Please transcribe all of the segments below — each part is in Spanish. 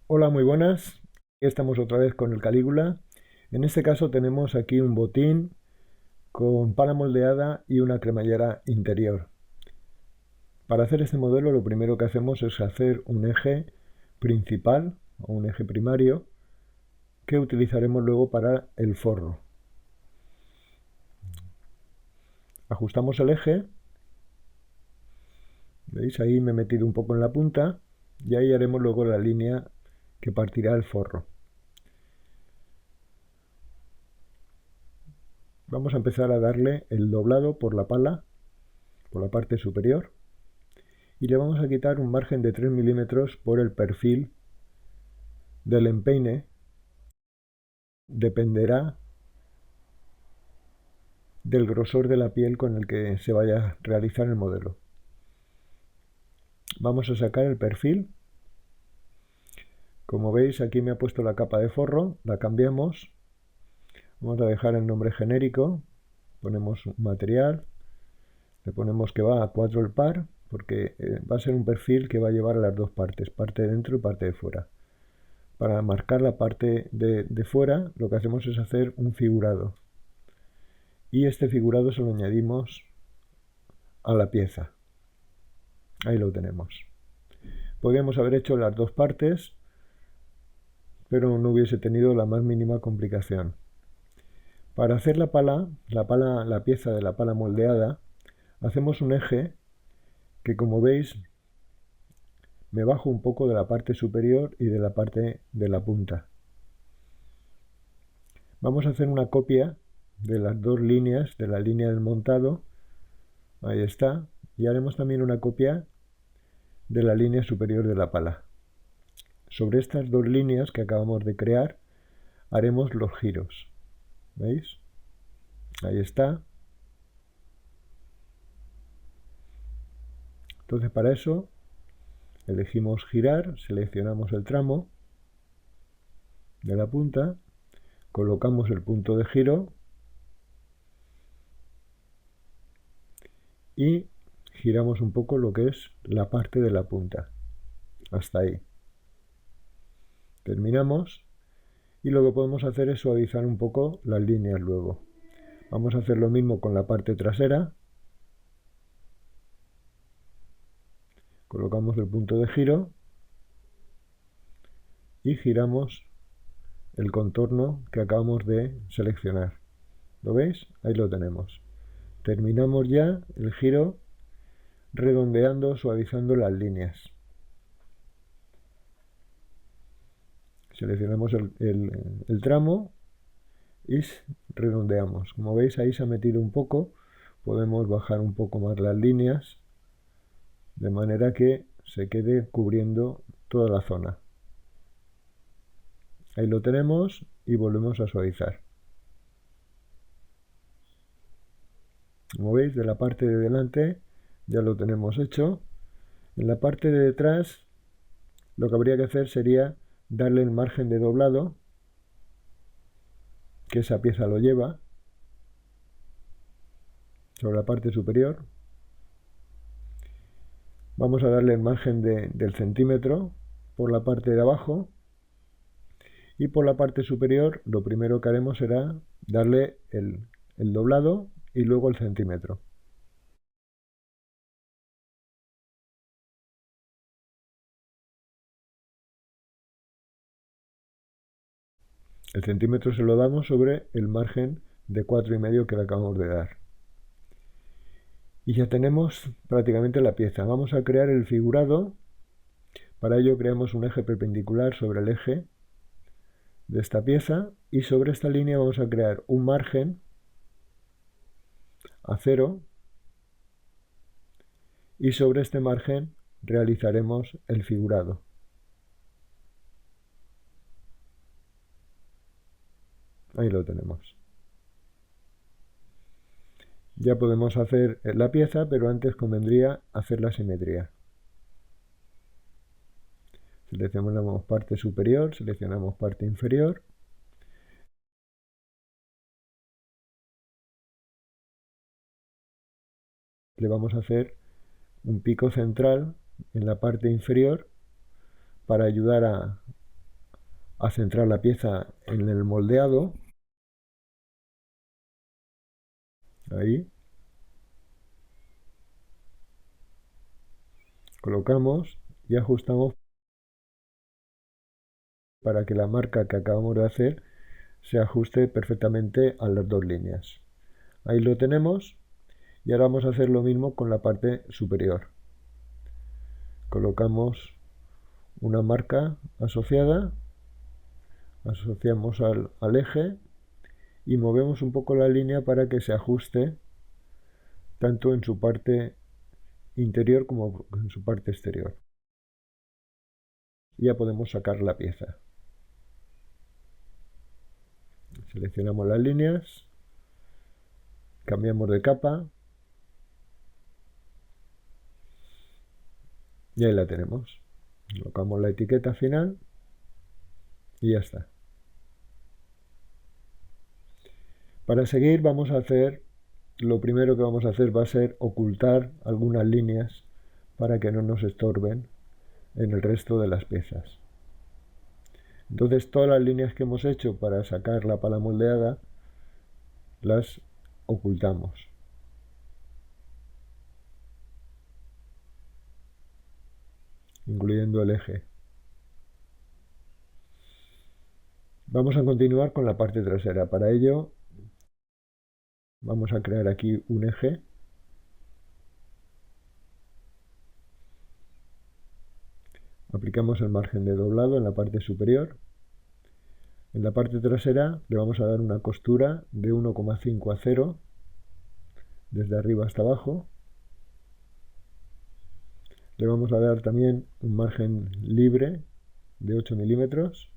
Hola, muy buenas. Aquí estamos otra vez con el Calígula. En este caso tenemos aquí un botín con pala moldeada y una cremallera interior. Para hacer este modelo lo primero que hacemos es hacer un eje principal o un eje primario que utilizaremos luego para el forro. Ajustamos el eje. ¿Veis? Ahí me he metido un poco en la punta y ahí haremos luego la línea que partirá el forro. Vamos a empezar a darle el doblado por la pala, por la parte superior, y le vamos a quitar un margen de 3 milímetros por el perfil del empeine. Dependerá del grosor de la piel con el que se vaya a realizar el modelo. Vamos a sacar el perfil. Como veis, aquí me ha puesto la capa de forro, la cambiamos. Vamos a dejar el nombre genérico, ponemos un material, le ponemos que va a 4 el par, porque va a ser un perfil que va a llevar a las dos partes, parte de dentro y parte de fuera. Para marcar la parte de fuera, lo que hacemos es hacer un figurado. Y este figurado se lo añadimos a la pieza. Ahí lo tenemos. Podríamos haber hecho las dos partes, pero no hubiese tenido la más mínima complicación. Para hacer la pieza de la pala moldeada, hacemos un eje que, como veis, me bajo un poco de la parte superior y de la parte de la punta. Vamos a hacer una copia de las dos líneas, de la línea del montado, ahí está, y haremos también una copia de la línea superior de la pala. Sobre estas dos líneas que acabamos de crear, haremos los giros. ¿Veis? Ahí está. Entonces, para eso elegimos girar, seleccionamos el tramo de la punta, colocamos el punto de giro y giramos un poco lo que es la parte de la punta. Hasta ahí. Terminamos y lo que podemos hacer es suavizar un poco las líneas luego. Vamos a hacer lo mismo con la parte trasera. Colocamos el punto de giro y giramos el contorno que acabamos de seleccionar. ¿Lo veis? Ahí lo tenemos. Terminamos ya el giro redondeando, suavizando las líneas. Seleccionamos el tramo y redondeamos. Como veis, ahí se ha metido un poco. Podemos bajar un poco más las líneas de manera que se quede cubriendo toda la zona. Ahí lo tenemos y volvemos a suavizar. Como veis, de la parte de delante ya lo tenemos hecho. En la parte de detrás lo que habría que hacer sería darle el margen de doblado, que esa pieza lo lleva, sobre la parte superior. Vamos a darle el margen del centímetro por la parte de abajo, y por la parte superior lo primero que haremos será darle el doblado y luego el centímetro. El centímetro se lo damos sobre el margen de 4,5 que le acabamos de dar. Y ya tenemos prácticamente la pieza. Vamos a crear el figurado. Para ello creamos un eje perpendicular sobre el eje de esta pieza y sobre esta línea vamos a crear un margen a 0 y sobre este margen realizaremos el figurado. Ahí lo tenemos. Ya podemos hacer la pieza, pero antes convendría hacer la simetría. Seleccionamos parte superior, seleccionamos parte inferior. Le vamos a hacer un pico central en la parte inferior para ayudar a centrar la pieza en el moldeado. Ahí. Colocamos y ajustamos para que la marca que acabamos de hacer se ajuste perfectamente a las dos líneas. Ahí lo tenemos y ahora vamos a hacer lo mismo con la parte superior. Colocamos una marca asociada, asociamos al eje y movemos un poco la línea para que se ajuste tanto en su parte interior como en su parte exterior. Ya podemos sacar la pieza. Seleccionamos las líneas, cambiamos de capa y ahí la tenemos. Colocamos la etiqueta final y ya está. Para seguir vamos a hacer, lo primero que vamos a hacer va a ser ocultar algunas líneas para que no nos estorben en el resto de las piezas. Entonces todas las líneas que hemos hecho para sacar la pala moldeada las ocultamos. Incluyendo el eje. Vamos a continuar con la parte trasera. Para ello vamos a crear aquí un eje. Aplicamos el margen de doblado en la parte superior. En la parte trasera le vamos a dar una costura de 1,5 a 0 desde arriba hasta abajo. Le vamos a dar también un margen libre de 8 milímetros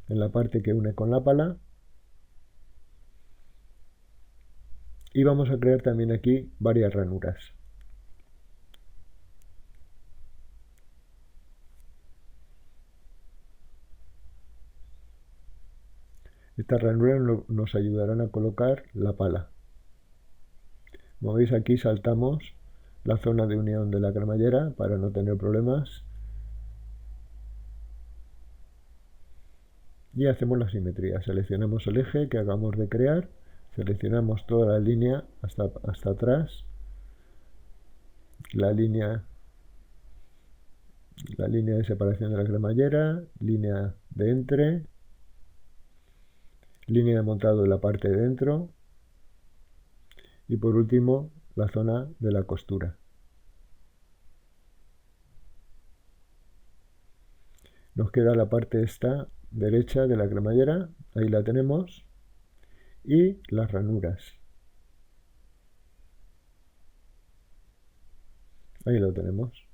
en la parte que une con la pala. Y vamos a crear también aquí varias ranuras. Estas ranuras nos ayudarán a colocar la pala. Como veis aquí saltamos la zona de unión de la cremallera para no tener problemas. Y hacemos la simetría. Seleccionamos el eje que acabamos de crear. Seleccionamos toda la línea hasta atrás. La línea de separación de la cremallera. Línea de entre. Línea de montado de la parte de dentro. Y por último, la zona de la costura. Nos queda la parte esta derecha de la cremallera, ahí la tenemos, y las ranuras. Ahí lo tenemos.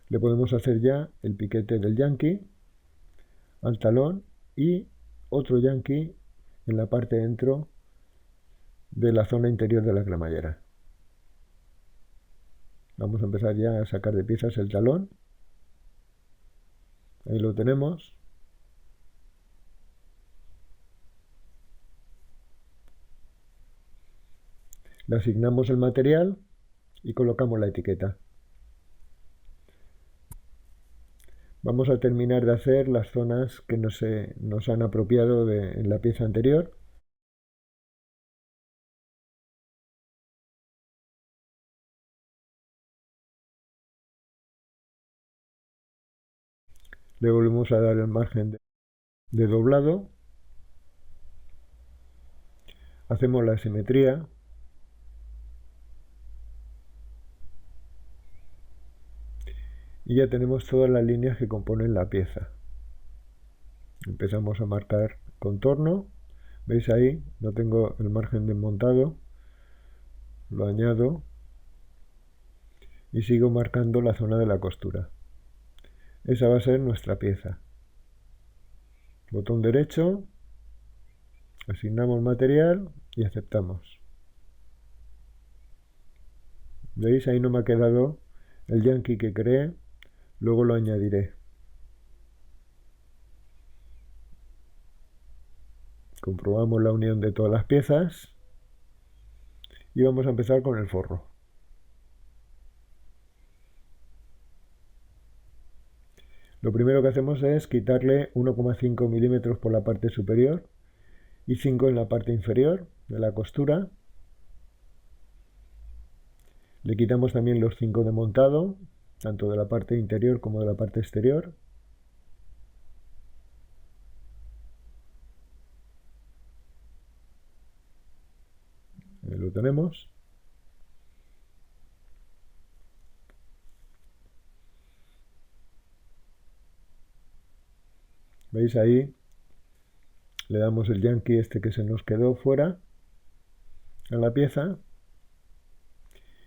Le podemos hacer ya el piquete del yankee al talón y otro yankee en la parte dentro de la zona interior de la cremallera. Vamos a empezar ya a sacar de piezas el talón. Ahí lo tenemos. Le asignamos el material y colocamos la etiqueta. Vamos a terminar de hacer las zonas que nos han apropiado en la pieza anterior. Le volvemos a dar el margen de doblado. Hacemos la simetría. Y ya tenemos todas las líneas que componen la pieza. Empezamos a marcar contorno. ¿Veis ahí? No tengo el margen desmontado. Lo añado. Y sigo marcando la zona de la costura. Esa va a ser nuestra pieza. Botón derecho. Asignamos material y aceptamos. ¿Veis? Ahí no me ha quedado el yankee que creé. Luego lo añadiré. Comprobamos la unión de todas las piezas y vamos a empezar con el forro. Lo primero que hacemos es quitarle 1,5 milímetros por la parte superior y 5 en la parte inferior de la costura. Le quitamos también los 5 de montado, tanto de la parte interior como de la parte exterior. Ahí lo tenemos. ¿Veis ahí? Le damos el yankee este que se nos quedó fuera a la pieza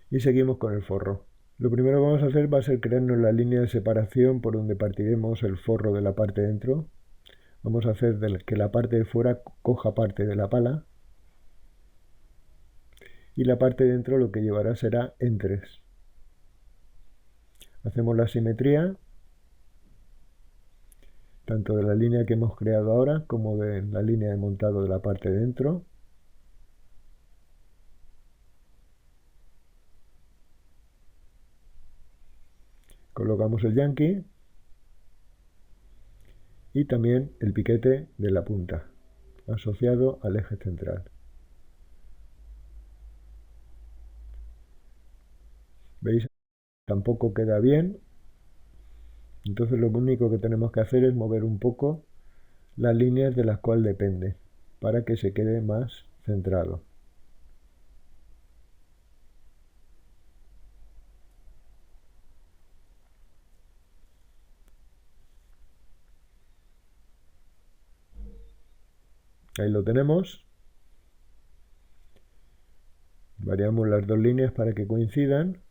y seguimos con el forro. Lo primero que vamos a hacer va a ser crearnos la línea de separación por donde partiremos el forro de la parte de dentro. Vamos a hacer que la parte de fuera coja parte de la pala y la parte de dentro lo que llevará será en 3. Hacemos la simetría tanto de la línea que hemos creado ahora como de la línea de montado de la parte de dentro. Colocamos el yankee y también el piquete de la punta asociado al eje central. ¿Veis? Tampoco queda bien, entonces lo único que tenemos que hacer es mover un poco las líneas de las cuales depende para que se quede más centrado. Ahí lo tenemos. Variamos las dos líneas para que coincidan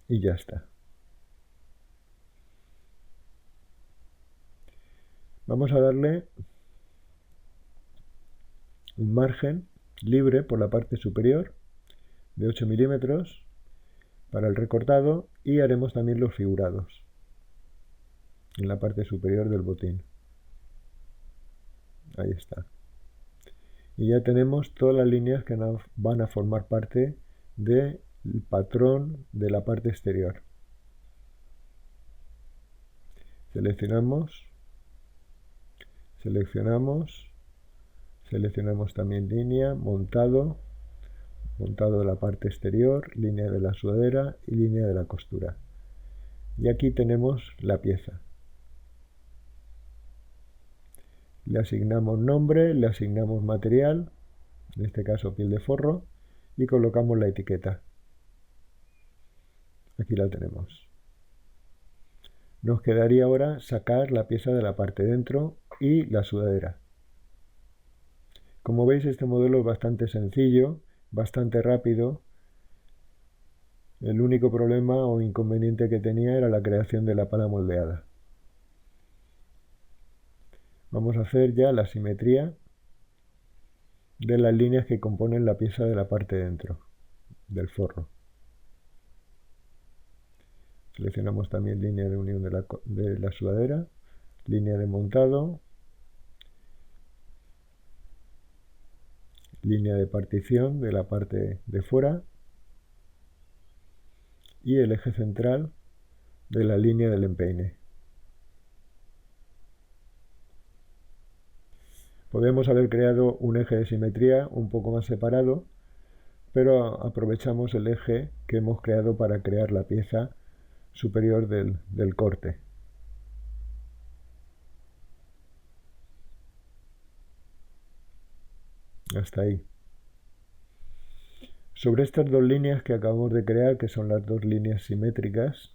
y ya está. Vamos a darle un margen libre por la parte superior de 8 milímetros para el recortado y haremos también los figurados en la parte superior del botín. Ahí está. Y ya tenemos todas las líneas que van a formar parte del patrón de la parte exterior. Seleccionamos, seleccionamos también línea, montado de la parte exterior, línea de la sudadera y línea de la costura. Y aquí tenemos la pieza. Le asignamos nombre, le asignamos material, en este caso piel de forro, y colocamos la etiqueta. Aquí la tenemos. Nos quedaría ahora sacar la pieza de la parte de dentro y la sudadera. Como veis, este modelo es bastante sencillo, bastante rápido. El único problema o inconveniente que tenía era la creación de la pala moldeada. Vamos a hacer ya la simetría de las líneas que componen la pieza de la parte de dentro del forro. Seleccionamos también línea de unión de la sudadera, línea de montado, línea de partición de la parte de fuera y el eje central de la línea del empeine. Podemos haber creado un eje de simetría un poco más separado, pero aprovechamos el eje que hemos creado para crear la pieza superior del corte. Hasta ahí. Sobre estas dos líneas que acabamos de crear, que son las dos líneas simétricas,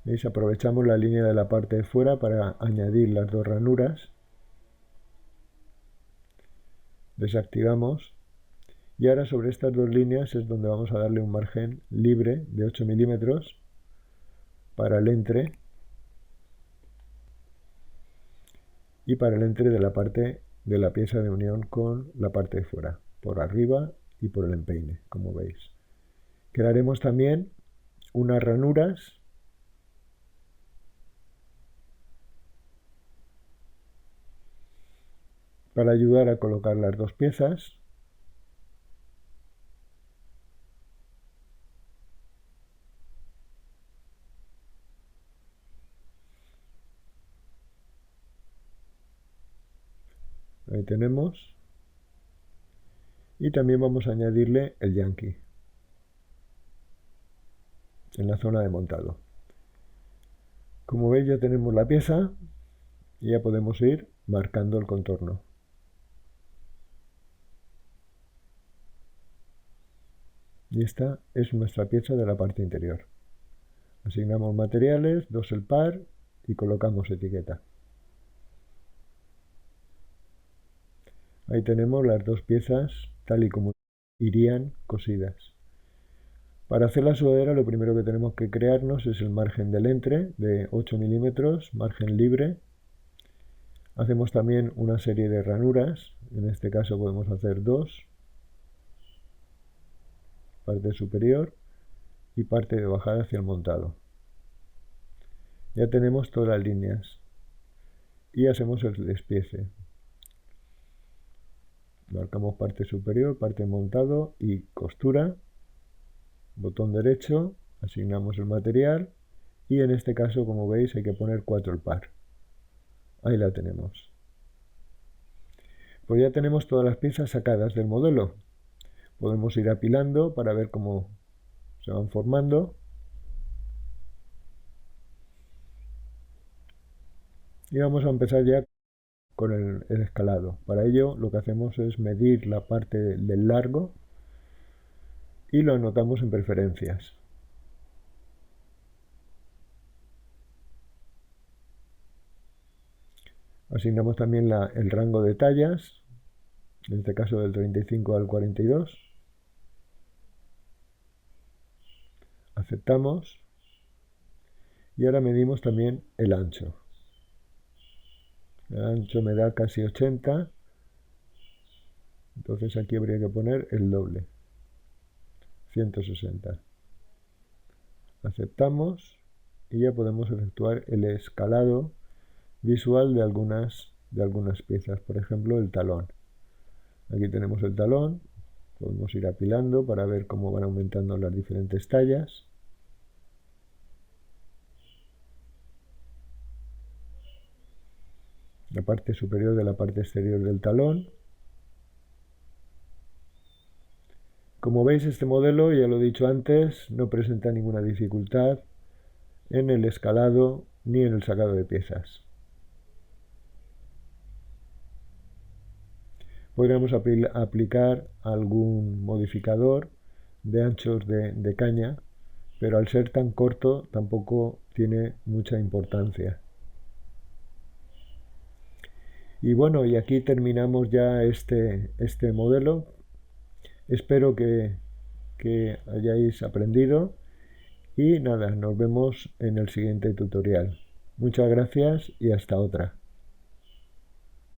¿veis? Aprovechamos la línea de la parte de fuera para añadir las dos ranuras. Desactivamos. Y ahora sobre estas dos líneas es donde vamos a darle un margen libre de 8 milímetros para el entre y para el entre de la parte de la pieza de unión con la parte de fuera, por arriba y por el empeine, como veis. Crearemos también unas ranuras para ayudar a colocar las dos piezas. Ahí tenemos. Y también vamos a añadirle el Yankee en la zona de montado. Como veis ya tenemos la pieza y ya podemos ir marcando el contorno. Y esta es nuestra pieza de la parte interior. Asignamos materiales, 2 el par y colocamos etiqueta. Ahí tenemos las dos piezas tal y como irían cosidas. Para hacer la sudadera lo primero que tenemos que crearnos es el margen del entre de 8 milímetros, margen libre. Hacemos también una serie de ranuras, en este caso podemos hacer 2, parte superior y parte de bajada hacia el montado. Ya tenemos todas las líneas y hacemos el despiece. Marcamos parte superior, parte montado y costura, botón derecho, asignamos el material y en este caso, como veis, hay que poner 4 el par. Ahí la tenemos. Pues ya tenemos todas las piezas sacadas del modelo. Podemos ir apilando para ver cómo se van formando. Y vamos a empezar ya con el escalado. Para ello lo que hacemos es medir la parte del largo y lo anotamos en preferencias. Asignamos también el rango de tallas, en este caso del 35 al 42. Aceptamos y ahora medimos también el ancho. El ancho me da casi 80, entonces aquí habría que poner el doble, 160. Aceptamos y ya podemos efectuar el escalado visual de algunas piezas, por ejemplo el talón. Aquí tenemos el talón, podemos ir apilando para ver cómo van aumentando las diferentes tallas. La parte superior de la parte exterior del talón. Como veis, este modelo, ya lo he dicho antes, no presenta ninguna dificultad en el escalado ni en el sacado de piezas. Podríamos aplicar algún modificador de anchos de caña, pero al ser tan corto tampoco tiene mucha importancia. Y bueno, y aquí terminamos ya este modelo. Espero que hayáis aprendido y nada, nos vemos en el siguiente tutorial. Muchas gracias y hasta otra.